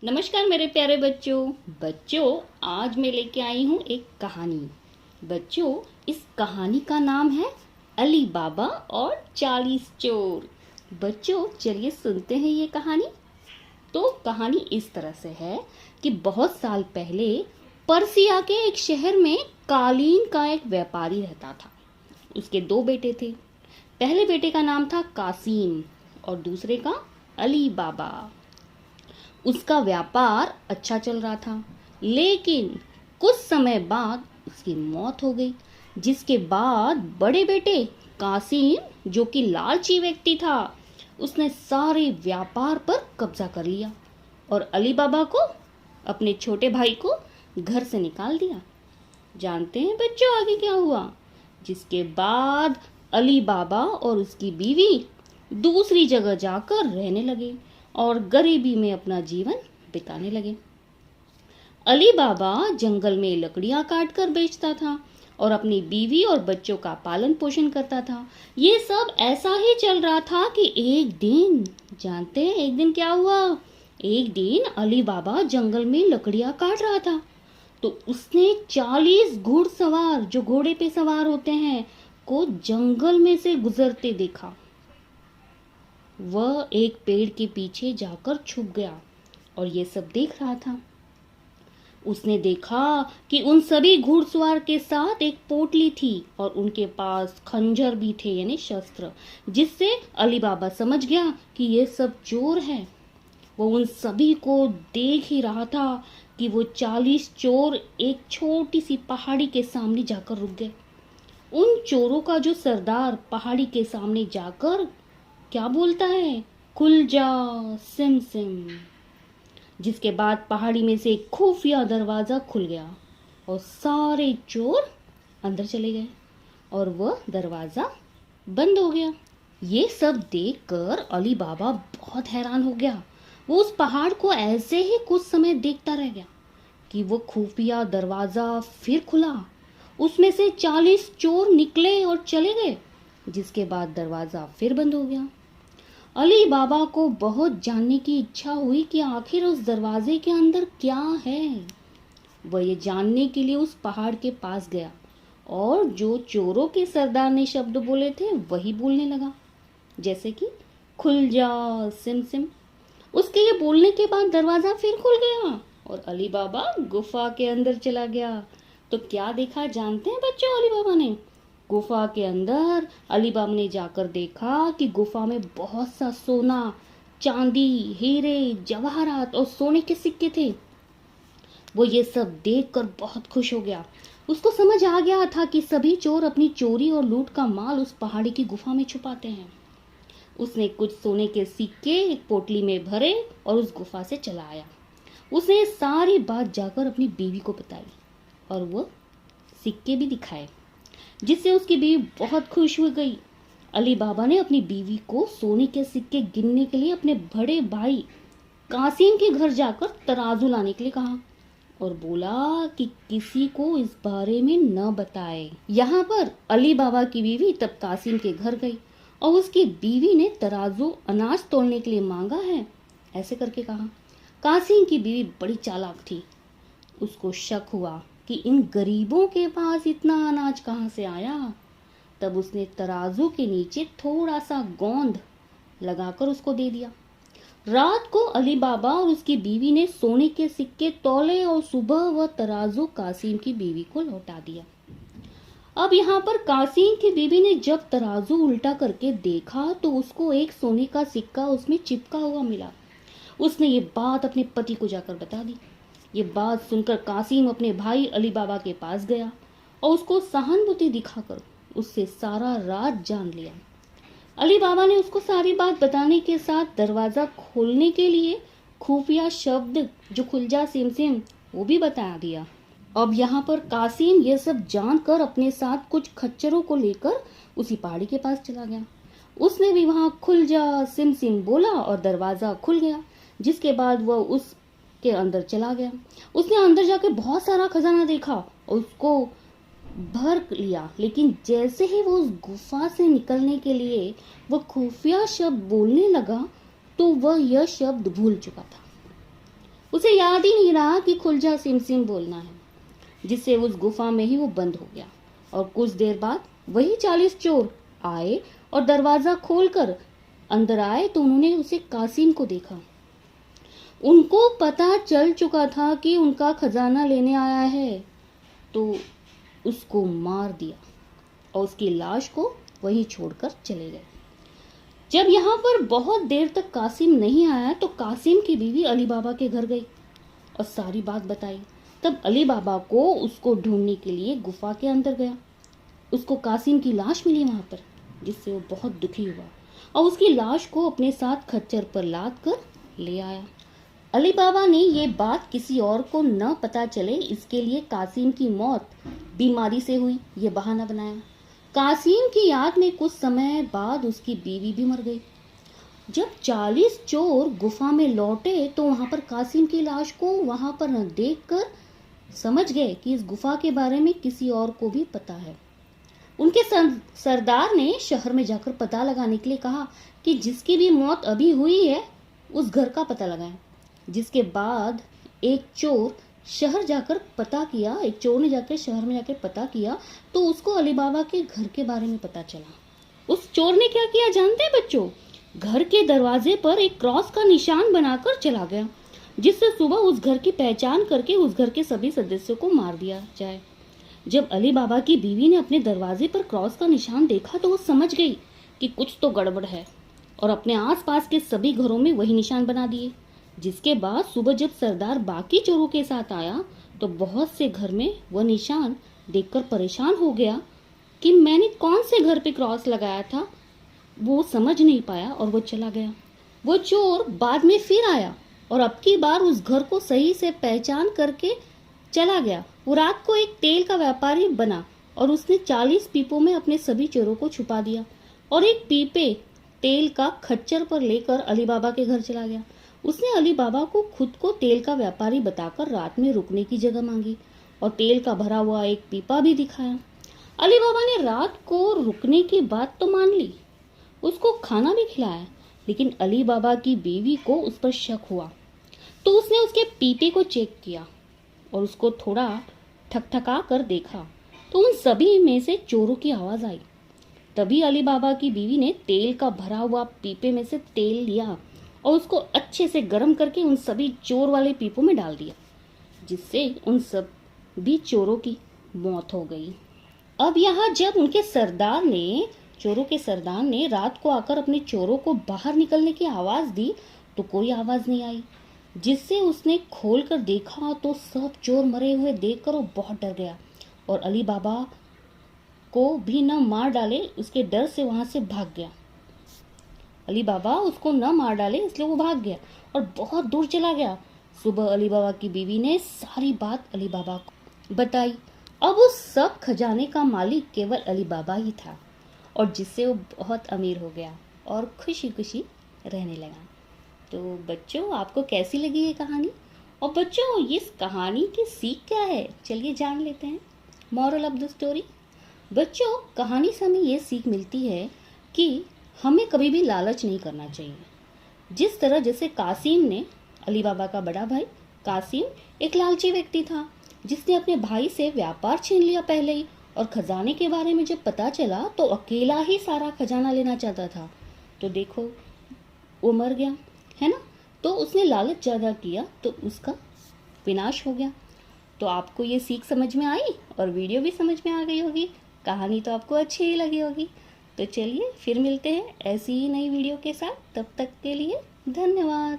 नमस्कार मेरे प्यारे बच्चों आज मैं लेके आई हूँ एक कहानी। बच्चों, इस कहानी का नाम है अली बाबा और 40 चोर। बच्चों, चलिए सुनते हैं ये कहानी। तो कहानी इस तरह से है कि बहुत साल पहले पर्सिया के एक शहर में कालीन का एक व्यापारी रहता था। उसके दो बेटे थे। पहले बेटे का नाम था कासिम और दूसरे का अली बाबा। उसका व्यापार अच्छा चल रहा था, लेकिन कुछ समय बाद उसकी मौत हो गई, जिसके बाद बड़े बेटे कासिम, जो कि लालची व्यक्ति था, उसने सारे व्यापार पर कब्जा कर लिया और अली बाबा को, अपने छोटे भाई को, घर से निकाल दिया। जानते हैं बच्चों आगे क्या हुआ? जिसके बाद अली बाबा और उसकी बीवी दूसरी जगह जाकर रहने लगे और गरीबी में अपना जीवन बिताने लगे। अली बाबा जंगल में लकड़ियां काट कर बेचता था और अपनी बीवी और बच्चों का पालन पोषण करता था। ये सब ऐसा ही चल रहा था कि एक दिन, जानते हैं एक दिन क्या हुआ? एक दिन अली बाबा जंगल में लकड़ियां काट रहा था, तो उसने 40 घुड़सवार, जो घोड़े पे सवार होते हैं, को जंगल में से गुजरते देखा। वह एक पेड़ के पीछे जाकर छुप गया और ये सब देख रहा था। उसने देखा कि उन सभी घुड़सवार के साथ एक पोटली थी और उनके पास खंजर भी थे, यानी शस्त्र, जिससे अली बाबा समझ गया कि ये सब चोर हैं। वो उन सभी को देख ही रहा था कि वो 40 चोर एक छोटी सी पहाड़ी के सामने जाकर रुक गए। उन चोरों का जो सरदार पहाड़ी के सामने जाकर क्या बोलता है? खुल जा सिम सिम। जिसके बाद पहाड़ी में से एक खुफिया दरवाजा खुल गया और सारे चोर अंदर चले गए और वह दरवाजा बंद हो गया। ये सब देखकर अली बाबा बहुत हैरान हो गया। वो उस पहाड़ को ऐसे ही कुछ समय देखता रह गया कि वो खुफिया दरवाजा फिर खुला। उसमें से 40 चोर निकले और चले गए, जिसके बाद दरवाजा फिर बंद हो गया। अली बाबा को बहुत जानने की इच्छा हुई कि आखिर उस दरवाजे के अंदर क्या है। वह ये जानने के लिए उस पहाड़ के पास गया और जो चोरों के सरदार ने शब्द बोले थे वही बोलने लगा, जैसे कि खुल जा सिम सिम। उसके ये बोलने के बाद दरवाजा फिर खुल गया और अली बाबा गुफा के अंदर चला गया। तो क्या देखा जानते हैं बच्चों अली बाबा ने? गुफा के अंदर अली बाबा ने जाकर देखा कि गुफा में बहुत सा सोना, चांदी, हीरे, जवाहरात और सोने के सिक्के थे। वो ये सब देखकर बहुत खुश हो गया। उसको समझ आ गया था कि सभी चोर अपनी चोरी और लूट का माल उस पहाड़ी की गुफा में छुपाते हैं। उसने कुछ सोने के सिक्के एक पोटली में भरे और उस गुफा से चला आया। उसने सारी बात जाकर अपनी बीवी को बताई और वो सिक्के भी दिखाए, जिससे उसकी बीवी बहुत खुश हो गई। अली बाबा ने अपनी बीवी को सोने के सिक्के गिनने के लिए अपने बड़े भाई कासिम के घर जाकर तराजू लाने के लिए कहा और बोला कि किसी को इस बारे में न बताए। यहाँ पर अली बाबा की बीवी तब कासिम के घर गई और उसकी बीवी ने तराजू अनाज तोलने के लिए मांगा है, ऐसे करके कहा। कासिम की बीवी बड़ी चालाक थी। उसको शक हुआ कि इन गरीबों के पास इतना अनाज कहाँ से आया। तब उसने तराजू के नीचे थोड़ा सा गोंद लगाकर उसको दे दिया। रात को अली बाबा और उसकी बीवी ने सोने के सिक्के तौले और सुबह वह तराजू कासिम की बीवी को लौटा दिया। अब यहाँ पर कासिम की बीवी ने जब तराजू उल्टा करके देखा तो उसको एक सोने का सिक्का उसमें चिपका हुआ मिला। उसने ये बात अपने पति को जाकर बता दी। ये बात सुनकर कासिम अपने भाई अली बाबा के पास गया और उसको सहानुभूति दिखाकर उससे सारा राज जान लिया। अली बाबा ने उसको सारी बात बताने के साथ दरवाजा खोलने के लिए खुफिया शब्द, जो खुल जा सिम सिम, वो भी बता दिया। अब यहाँ पर कासिम ये सब जानकर अपने साथ कुछ खच्चरों को लेकर उसी पहाड़ी के पास चला गया। उसने भी वहां खुल जा सिम सिम बोला और दरवाजा खुल गया, जिसके बाद वह उसके अंदर चला गया। उसने अंदर जाकर बहुत सारा खजाना देखा और उसको भर लिया, लेकिन जैसे ही वो उस गुफा से निकलने के लिए वह खुफिया शब्द बोलने लगा तो वह यह शब्द भूल चुका था। उसे याद ही नहीं रहा कि खुल जा सिम सिम बोलना है, जिससे उस गुफा में ही वो बंद हो गया। और कुछ देर बाद वही 40 चोर आए और दरवाजा खोलकर अंदर आए तो उन्होंने उसे कासिम को देखा। उनको पता चल चुका था कि उनका खजाना लेने आया है, तो उसको मार दिया और उसकी लाश को वहीं छोड़कर चले गए। जब यहाँ पर बहुत देर तक कासिम नहीं आया तो कासिम की बीवी अली बाबा के घर गई और सारी बात बताई। तब अली बाबा को उसको ढूंढने के लिए गुफा के अंदर गया। उसको कासिम की लाश मिली वहाँ पर, जिससे वो बहुत दुखी हुआ और उसकी लाश को अपने साथ खच्चर पर लाद कर ले आया। अली बाबा ने ये बात किसी और को न पता चले, इसके लिए कासिम की मौत बीमारी से हुई ये बहाना बनाया। कासिम की याद में कुछ समय बाद उसकी बीवी भी मर गई। जब 40 चोर गुफा में लौटे तो वहां पर कासिम की लाश को वहां पर न देखकर समझ गए कि इस गुफा के बारे में किसी और को भी पता है। उनके सरदार ने शहर में जाकर पता लगाने के लिए कहा कि जिसकी भी मौत अभी हुई है उस घर का पता लगाएं। जिसके बाद एक चोर ने जाकर शहर में जाकर पता किया तो उसको अली बाबा के घर के बारे में पता चला। उस चोर ने क्या किया जानते हैं बच्चों? घर के दरवाजे पर एक क्रॉस का निशान बनाकर चला गया, जिससे सुबह उस घर की पहचान करके उस घर के सभी सदस्यों को मार दिया जाए। जब अली बाबा की बीवी ने अपने दरवाजे पर क्रॉस का निशान देखा तो वो समझ गई कि कुछ तो गड़बड़ है और अपने आसपास के सभी घरों में वही निशान बना दिए। जिसके बाद सुबह जब सरदार बाकी चोरों के साथ आया तो बहुत से घर में वह निशान देखकर परेशान हो गया कि मैंने कौन से घर पे क्रॉस लगाया था। वो समझ नहीं पाया और वो चला गया। वो चोर बाद में फिर आया और अब की बार उस घर को सही से पहचान करके चला गया। वो रात को एक तेल का व्यापारी बना और उसने 40 पीपों में अपने सभी चोरों को छुपा दिया और एक पीपे तेल का खच्चर पर लेकर अली बाबा के घर चला गया। उसने अली बाबा को खुद को तेल का व्यापारी बताकर रात में रुकने की जगह मांगी और तेल का भरा हुआ एक पीपा भी दिखाया। अली बाबा ने रात को रुकने की बात तो मान ली, उसको खाना भी खिलाया, लेकिन अली बाबा की बीवी को उस पर शक हुआ तो उसने उसके पीपे को चेक किया और उसको थोड़ा ठकठका कर देखा तो उन सभी में से चोरों की आवाज आई। तभी अली बाबा की बीवी ने तेल का भरा हुआ पीपे में से तेल लिया और उसको अच्छे से गर्म करके उन सभी चोर वाले पीपों में डाल दिया, जिससे उन सभी चोरों की मौत हो गई। अब यहाँ जब उनके चोरों के सरदार ने रात को आकर अपने चोरों को बाहर निकलने की आवाज दी तो कोई आवाज नहीं आई, जिससे उसने खोल कर देखा तो सब चोर मरे हुए देखकर वो बहुत डर गया और अली बाबा को भी न मार डाले उसके डर से वहां से भाग गया। अली बाबा उसको न मार डाले इसलिए वो भाग गया और बहुत दूर चला गया। सुबह अली बाबा की बीवी ने सारी बात अली बाबा को बताई। अब उस सब खजाने का मालिक केवल अली बाबा ही था और जिससे वो बहुत अमीर हो गया और खुशी खुशी रहने लगा। तो बच्चों आपको कैसी लगी ये कहानी? और बच्चों इस कहानी की सीख क्या है, चलिए जान लेते हैं। Moral of the story. बच्चों कहानी से हमें ये सीख मिलती है कि हमें कभी भी लालच नहीं करना चाहिए। जिस तरह जैसे कासिम ने, अली बाबा का बड़ा भाई कासिम एक लालची व्यक्ति था जिसने अपने भाई से व्यापार छीन लिया पहले ही, और खजाने के बारे में जब पता चला तो अकेला ही सारा खजाना लेना चाहता था। तो देखो वो मर गया है ना। तो उसने लालच ज़्यादा किया तो उसका विनाश हो गया। तो आपको ये सीख समझ में आई और वीडियो भी समझ में आ गई होगी, कहानी तो आपको अच्छी ही लगी होगी। तो चलिए फिर मिलते हैं ऐसी ही नई वीडियो के साथ, तब तक के लिए धन्यवाद।